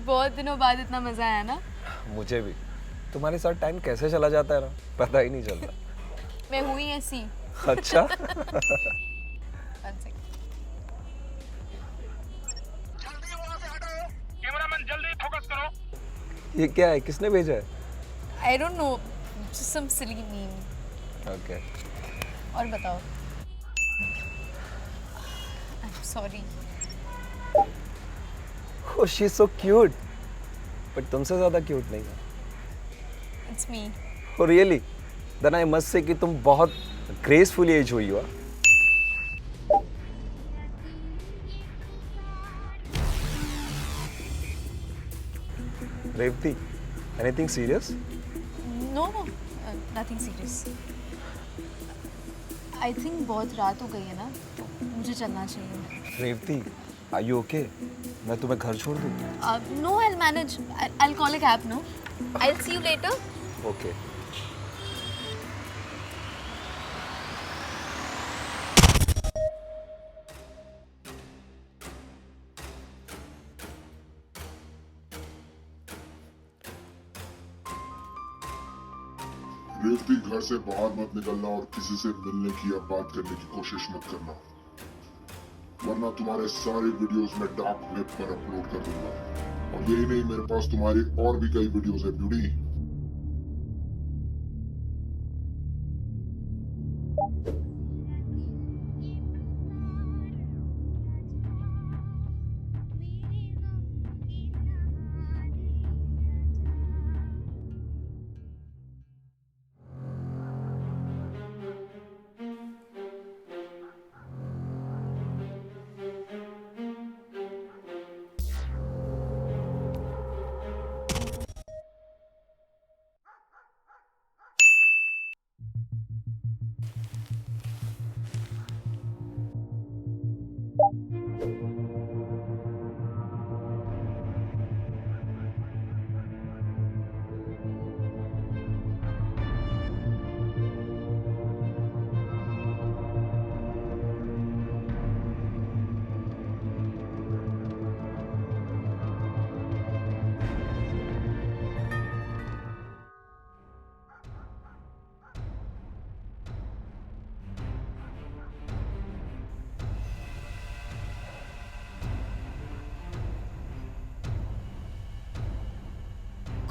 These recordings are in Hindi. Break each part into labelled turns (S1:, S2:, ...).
S1: बहुत दिनों बाद इतना मजा आया ना।
S2: मुझे भी। तुम्हारे साथ टाइम कैसे चला जाता है ना, पता ही नहीं चलता।
S1: मैं हुई ऐसी।
S2: अच्छा।
S1: One second.
S3: जल्दी वहां से हटो, कैमरामैन जल्दी फोकस करो।
S2: ये क्या है, किसने भेजा है?
S1: I don't know, just some silly meme.
S2: Okay.
S1: और बताओ। I'm sorry.
S2: Oh she is so cute, but तुमसे ज्यादा क्यूट नहीं है।
S1: It's me.
S2: Oh really? Then I must say कि तुम बहुत ग्रेसफुली एज हुई हो। Revathi, anything serious?
S1: No, no, nothing serious. I think बहुत रात हो गई है ना, तो मुझे चलना चाहिए।
S2: Revathi, are you okay? मैं तुम्हें घर छोड़ दूँ?
S1: No, I'll manage. I'll call a cab, no? I'll see you later.
S2: Okay.
S4: Revathi, घर से बाहर मत निकलना और किसी से मिलने की या बात करने की कोशिश मत करना, वरना तुम्हारे सारे वीडियोस मैं डार्क वेब पर अपलोड कर दूंगा। और यही नहीं, मेरे पास तुम्हारी और भी कई वीडियोस है ब्यूटी।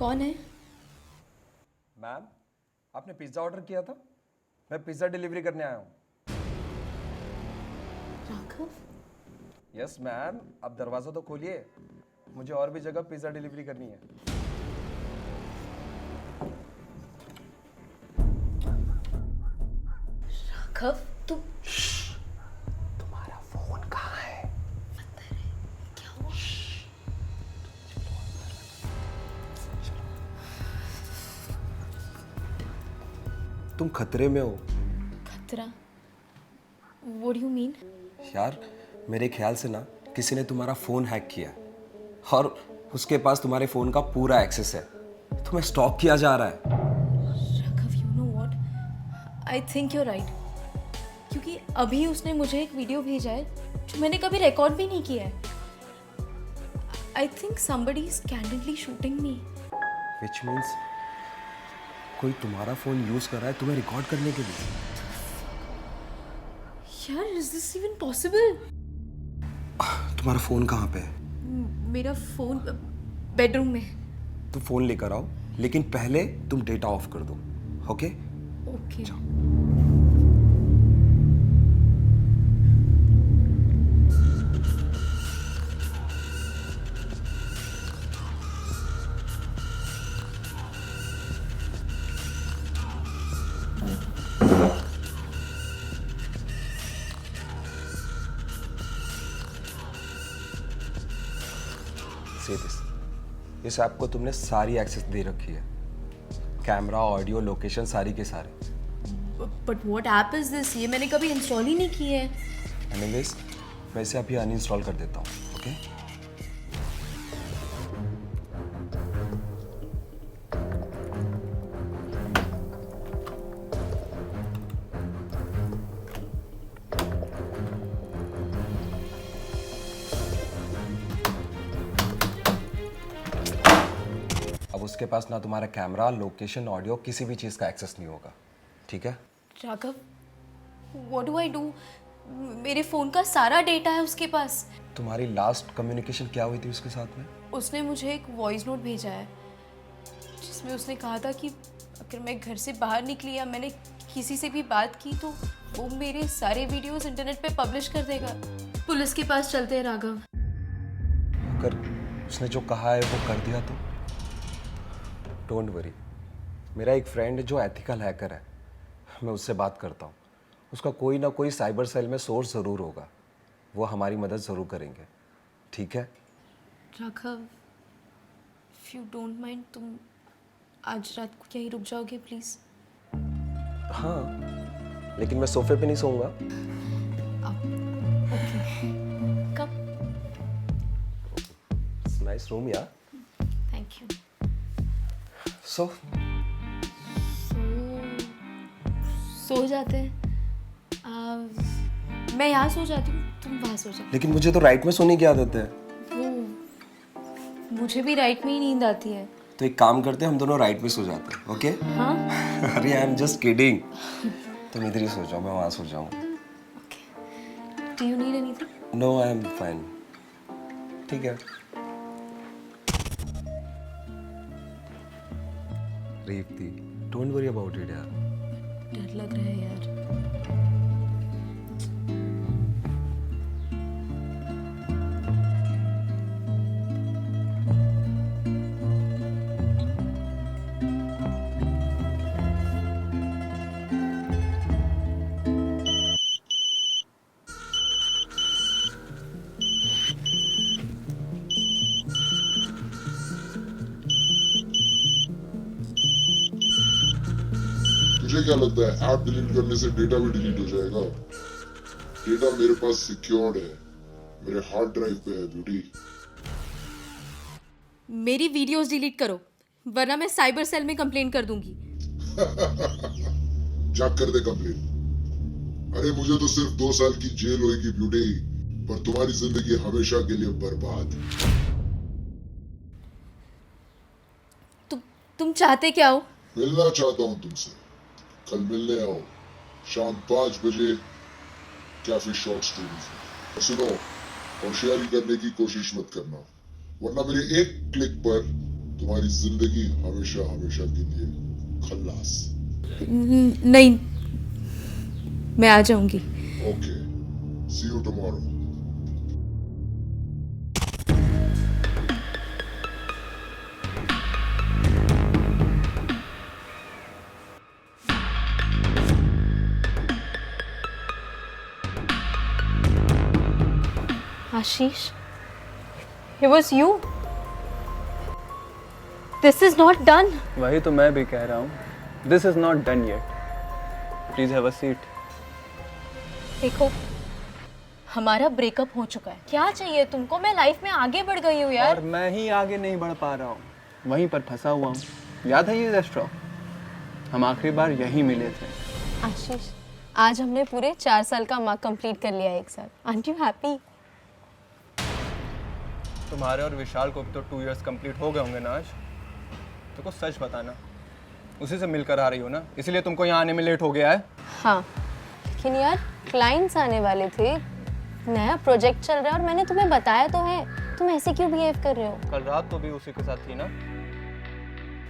S1: कौन है?
S2: मैम, आपने पिज्ज़ा ऑर्डर किया था? मैं पिज़्ज़ा डिलीवरी करने आया हूँ।
S1: राघव?
S2: यस मैम, आप दरवाज़ा तो खोलिए, मुझे और भी जगह पिज़्ज़ा डिलीवरी करनी है।
S1: राघव, तुम
S2: तुम्हारा फोन कहाँ है?
S1: क्या हुआ?
S2: तुम खतरे में हो।
S1: खतरा? What do you mean?
S2: यार, मेरे ख्याल से ना किसी ने तुम्हारा फ़ोन हैक किया और उसके पास तुम्हारे फ़ोन का पूरा एक्सेस है। तुम्हें स्टॉक किया जा रहा है।
S1: Raghav, you know what? I think you're right. क्योंकि अभी उसने मुझे एक वीडियो भेजा है जो मैंने कभी रिकॉर्ड भी नहीं किया है। I think somebody is candidly shooting me.
S2: Which means कोई तुम्हारा फ़ोन यूज़ कर रहा है तुम्हें रिकॉर्ड करने के लिए।
S1: यार, is this even possible?
S2: तुम्हारा फ़ोन कहाँ पे है?
S1: मेरा फोन बेडरूम में।
S2: तुम फ़ोन लेकर आओ, लेकिन पहले तुम डेटा ऑफ कर दो, ओके?
S1: ओके।
S2: See this. इस ऐप को तुमने सारी एक्सेस दे रखी है, कैमरा, ऑडियो, लोकेशन, सारी के सारे।
S1: But what app is this? ये मैंने कभी इंस्टॉल ही नहीं की है।
S2: एनीवेज, मैं इसे अभी अनइंस्टॉल कर देता हूँ, ओके? उसके पास ना तुम्हारा कैमरा, लोकेशन, ऑडियो, किसी भी चीज़ का एक्सेस नहीं होगा, ठीक है?
S1: Raghav, what do I do? मेरे फ़ोन का सारा डेटा है उसके पास।
S2: तुम्हारी लास्ट कम्युनिकेशन क्या हुई थी उसके साथ में?
S1: उसने मुझे एक वॉइस नोट भेजा है जिसमें उसने कहा था कि अगर मैं घर से बाहर निकली या मैंने किसी से भी बात की तो वो मेरे सारे वीडियोस इंटरनेट पे पब्लिश कर देगा। पुलिस के पास चलते हैं राघव।
S2: अगर उसने जो कहा है वो कर दिया तो? डोंट वरी, मेरा एक फ्रेंड है जो एथिकल हैकर है, मैं उससे बात करता हूँ। उसका कोई ना कोई साइबर सेल में सोर्स ज़रूर होगा, वो हमारी मदद ज़रूर करेंगे, ठीक है?
S1: Raghav, if you don't mind, तुम आज रात को यहीं रुक जाओगे प्लीज़?
S2: हाँ, लेकिन मैं सोफे पे नहीं सोऊंगा।
S1: कब?
S2: नाइस रूम यार।
S1: Thank you.
S2: सो
S1: सो जाते हैं। मैं यहाँ सो जाती हूँ, तुम वहाँ सो जाओ।
S2: लेकिन मुझे तो राइट में सोने की आदत है।
S1: वो मुझे भी राइट में ही नींद आती है।
S2: तो एक काम करते हैं, हम दोनों राइट में सो जाते हैं, ओके?
S1: हाँ?
S2: अरे आई एम जस्ट किडिंग। तुम इधर ही सो जाओ, मैं वहाँ सो जाऊँगा।
S1: Okay. Do you need anything?
S2: No, I am fine. ठीक है। Revathi, don't worry about it यार।
S1: डर लग रहा है यार।
S4: तुझे क्या लगता है ऐप डिलीट करने से डेटा भी डिलीट हो जाएगा? डेटा मेरे पास सिक्योर्ड है, मेरे हार्ड ड्राइव पे है ब्यूटी।
S1: मेरी वीडियोस डिलीट करो वरना मैं साइबर सेल में कंप्लेन कर दूंगी।
S4: जा कर दे कंप्लेन। अरे मुझे तो सिर्फ 2 साल की जेल होगी ब्यूटी, पर तुम्हारी जिंदगी हमेशा के लिए बर्बाद।
S1: तुम चाहते क्या हो?
S4: मिलना चाहता हूँ तुमसे। कल मिलने आओ शाम 5 बजे कैफे शॉर्ट स्टोरीज। सुनो और शेयर करने की कोशिश मत करना, वरना मेरे एक क्लिक पर तुम्हारी जिंदगी हमेशा हमेशा के लिए खल्लास।
S1: नहीं, मैं आ जाऊंगी।
S4: Okay, see you tomorrow.
S1: Ashish, it was you. This is not done.
S5: वही तो मैं भी कह रहा हूँ, This is not done yet. Please have a seat.
S1: देखो, हमारा ब्रेकअप हो चुका है। क्या चाहिए तुमको? मैं लाइफ में आगे बढ़ गई हूँ यार।
S5: और मैं ही आगे नहीं बढ़ पा रहा हूँ, वहीं पर फंसा हुआ हूँ। याद है ये रेस्टोरेंट? हम आखिरी बार यहीं मिले थे।
S1: आशीष, आज हमने पूरे 4 साल का मार्क कंप्लीट कर लिया एक साथ। Aren't you happy?
S5: तुम्हारे और विशाल को भी तो 2 इयर्स कंप्लीट हो गए होंगे ना आज। तुमको सच बताना, उसी से मिलकर आ रही हो ना, इसलिए तुमको यहाँ आने में लेट हो गया है।
S6: हाँ, लेकिन यार क्लाइंट्स आने वाले थे, नया प्रोजेक्ट चल रहा है और मैंने तुम्हें बताया तो है, तुम ऐसे क्यों बिहेव कर रहे हो?
S5: कल रात तो भी उसी के साथ थी ना।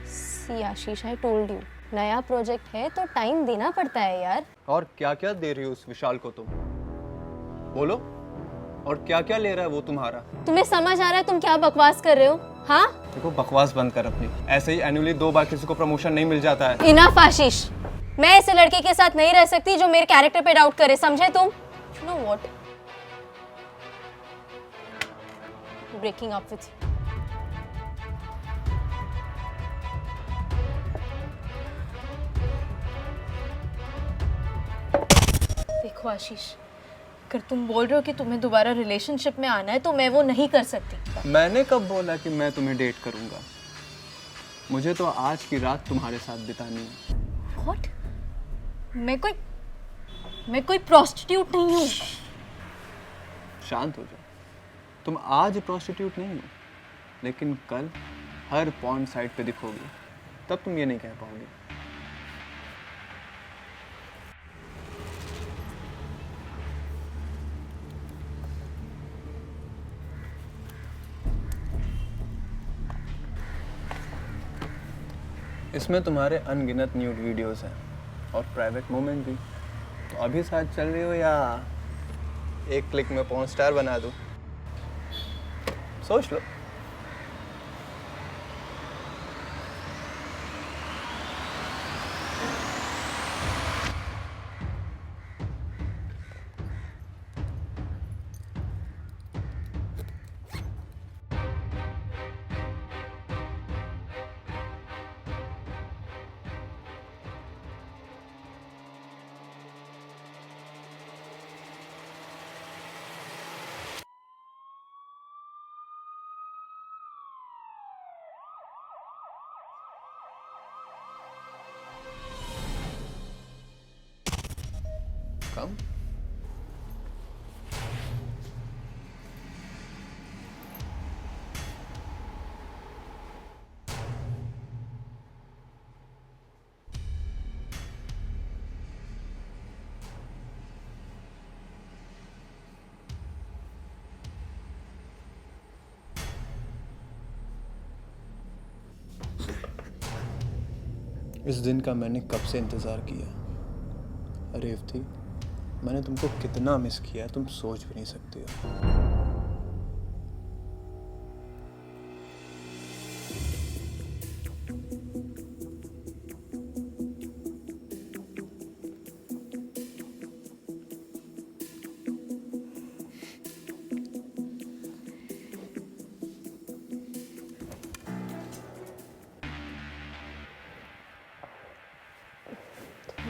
S6: सी आशीष, आई टोल्ड यू, नया प्रोजेक्ट है तो टाइम देना पड़ता है यार।
S5: और क्या क्या दे रही हो उस विशाल को तुम? बोलो, और क्या क्या ले रहा है वो तुम्हारा?
S6: तुम्हें समझ आ रहा है तुम क्या बकवास कर रहे हो? हाँ,
S5: देखो बकवास बंद कर अपनी। ऐसे ही एनुअली 2 बार किसी को प्रमोशन नहीं मिल जाता है।
S6: इनफ आशीष, मैं ऐसे लड़के के साथ नहीं रह सकती जो मेरे कैरेक्टर पे डाउट करे, समझे तुम? You know what, breaking up with you.
S1: देखो आशीष, अगर तुम बोल रहे हो कि तुम्हें दोबारा रिलेशनशिप में आना है तो मैं वो नहीं कर सकती।
S5: मैंने कब बोला कि मैं तुम्हें डेट करूंगा? मुझे तो आज की रात तुम्हारे साथ बितानी है।
S1: What? मैं कोई प्रोस्टिट्यूट नहीं हूँ।
S5: शांत हो जाओ। तुम आज प्रोस्टिट्यूट नहीं हो, लेकिन कल हर पॉन साइट पे दिखोगी, तब तुम ये नहीं कह पाओगी। इसमें तुम्हारे अनगिनत न्यूड वीडियोस हैं और प्राइवेट मोमेंट भी। तो अभी साथ चल रही हो या एक क्लिक में पॉर्न स्टार बना दूं? सोच लो। कम इस दिन का मैंने कब से इंतज़ार किया। रेवती, मैंने तुमको कितना मिस किया है तुम सोच भी नहीं सकती हो।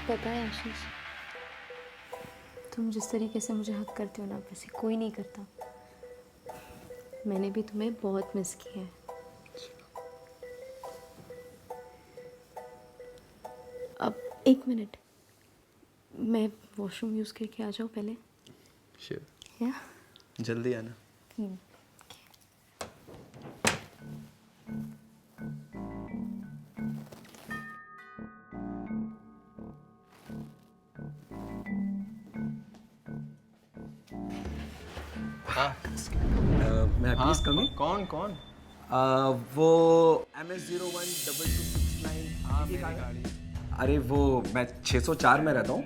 S1: पता है आशीष, तुम जिस तरीके से मुझे हक करते हो ना, वैसे कोई नहीं करता। मैंने भी तुम्हें बहुत मिस किया है। अब 1 मिनट, मैं वॉशरूम यूज़ करके आ जाऊँ पहले?
S5: श्योर।
S1: या
S5: जल्दी आना।
S2: मैं
S5: हाँ,
S2: प्लीज कमी।
S5: कौन कौन?
S2: वो MS012269।
S5: हाँ, मेरी गाड़ी।
S2: अरे वो मैं 604 में रहता हूँ।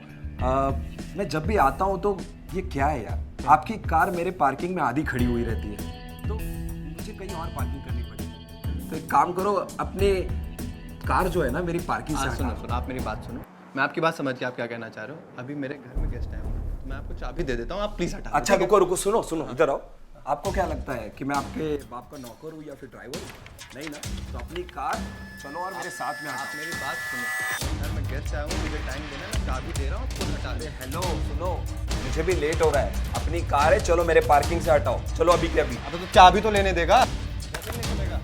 S2: मैं जब भी आता हूँ तो ये क्या है यार, आपकी कार मेरे पार्किंग में आधी खड़ी हुई रहती है, तो मुझे कहीं और पार्किंग करनी पड़ेगी। तो एक काम करो, अपने कार जो है ना मेरी पार्किंग से
S5: सुनो
S2: हटा।
S5: सुनो, आप मेरी बात सुनो। मैं आपकी बात समझ गया आप क्या कहना चाह रहे हो। अभी मेरे घर में गेस्ट आए हुए हैं, तो मैं आपको चाबी दे देता हूँ, आप प्लीज हटा दो।
S2: अच्छा रुको रुको, सुनो सुनो, इधर आओ। आपको क्या लगता है कि मैं आपके बाप का नौकर हूँ या फिर ड्राइवर हूँ? नहीं ना, तो अपनी कार चलो और मेरे साथ में
S5: आप
S2: हटाओ।
S5: मेरी बात सुनो, यार मैं गेस्ट आया हूँ, मुझे टाइम देना, मैं चाबी दे रहा हूँ, खुद हटा दे।
S2: हेलो सुनो, मुझे भी लेट हो रहा है, अपनी कार है, चलो मेरे पार्किंग से हटाओ, चलो अभी के अभी।
S5: अब तो चाबी तो लेने देगा। कैसे नहीं चलेगा?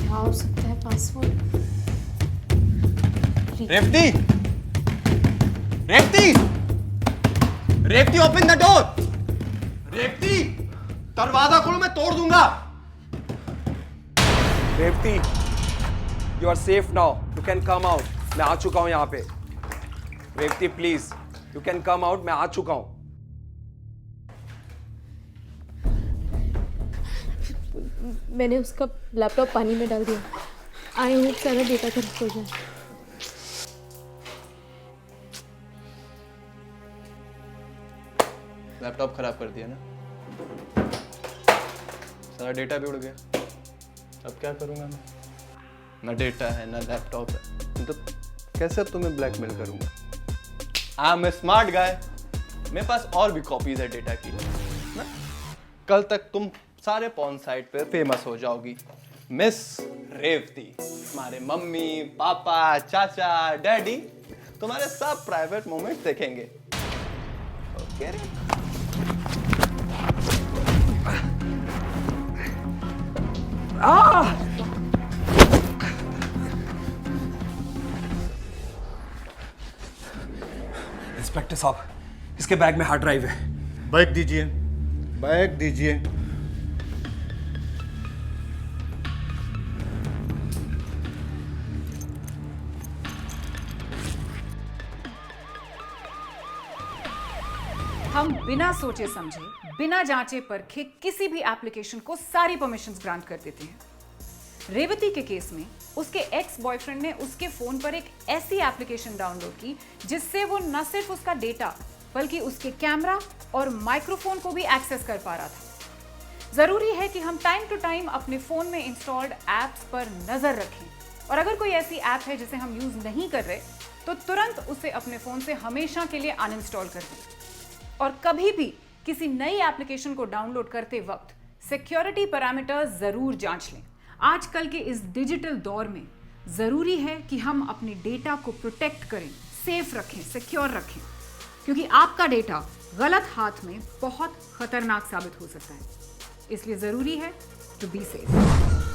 S1: क्या हो सकता है password?
S5: Revathi, Revathi, Revathi, open the door. Revathi, दरवाजा खोलो, मैं तोड़ दूंगा।
S2: Revathi, you are safe now, you can come out. मैं आ चुका हूँ यहाँ पे। Revathi please, you can come out, मैं आ चुका हूँ।
S1: मैंने उसका लैपटॉप पानी में डाल दिया। आई होप सारा डेटा खराब हो जाए।
S5: लैपटॉप खराब कर दिया ना, सारा डेटा भी उड़ गया। अब क्या करूंगा मैं? ना डेटा है ना लैपटॉप है, तो कैसे तुम्हें ब्लैकमेल करूंगा? I M A smart guy, मेरे पास और भी कॉपीज है डेटा की ना। कल तक तुम सारे पॉर्न साइट पे फेमस हो जाओगी, मिस रेवती। तुम्हारे मम्मी पापा चाचा डैडी तुम्हारे सब प्राइवेट मोमेंट्स देखेंगे। ओके रे?
S2: इंस्पेक्टर साहब, इसके बैग में हार्ड ड्राइव है।
S7: बैग दीजिए, बैग दीजिए।
S8: हम बिना सोचे समझे, बिना जांचे परखे किसी भी एप्लीकेशन को सारी परमिशंस ग्रांट कर देते हैं। रेवती के केस में उसके एक्स बॉयफ्रेंड ने उसके फोन पर एक ऐसी एप्लीकेशन डाउनलोड की जिससे वो न सिर्फ उसका डेटा बल्कि उसके कैमरा और माइक्रोफोन को भी एक्सेस कर पा रहा था। जरूरी है कि हम टाइम टू टाइम अपने फोन में इंस्टॉल्ड एप्स पर नजर रखें और अगर कोई ऐसी ऐप है जिसे हम यूज नहीं कर रहे तो तुरंत उसे अपने फोन से हमेशा के लिए अनइंस्टॉल कर दें। और कभी भी किसी नई एप्लीकेशन को डाउनलोड करते वक्त सिक्योरिटी पैरामीटर्स जरूर जांच लें। आजकल के इस डिजिटल दौर में जरूरी है कि हम अपने डेटा को प्रोटेक्ट करें, सेफ रखें, सिक्योर रखें, क्योंकि आपका डेटा गलत हाथ में बहुत खतरनाक साबित हो सकता है। इसलिए जरूरी है टू बी सेफ।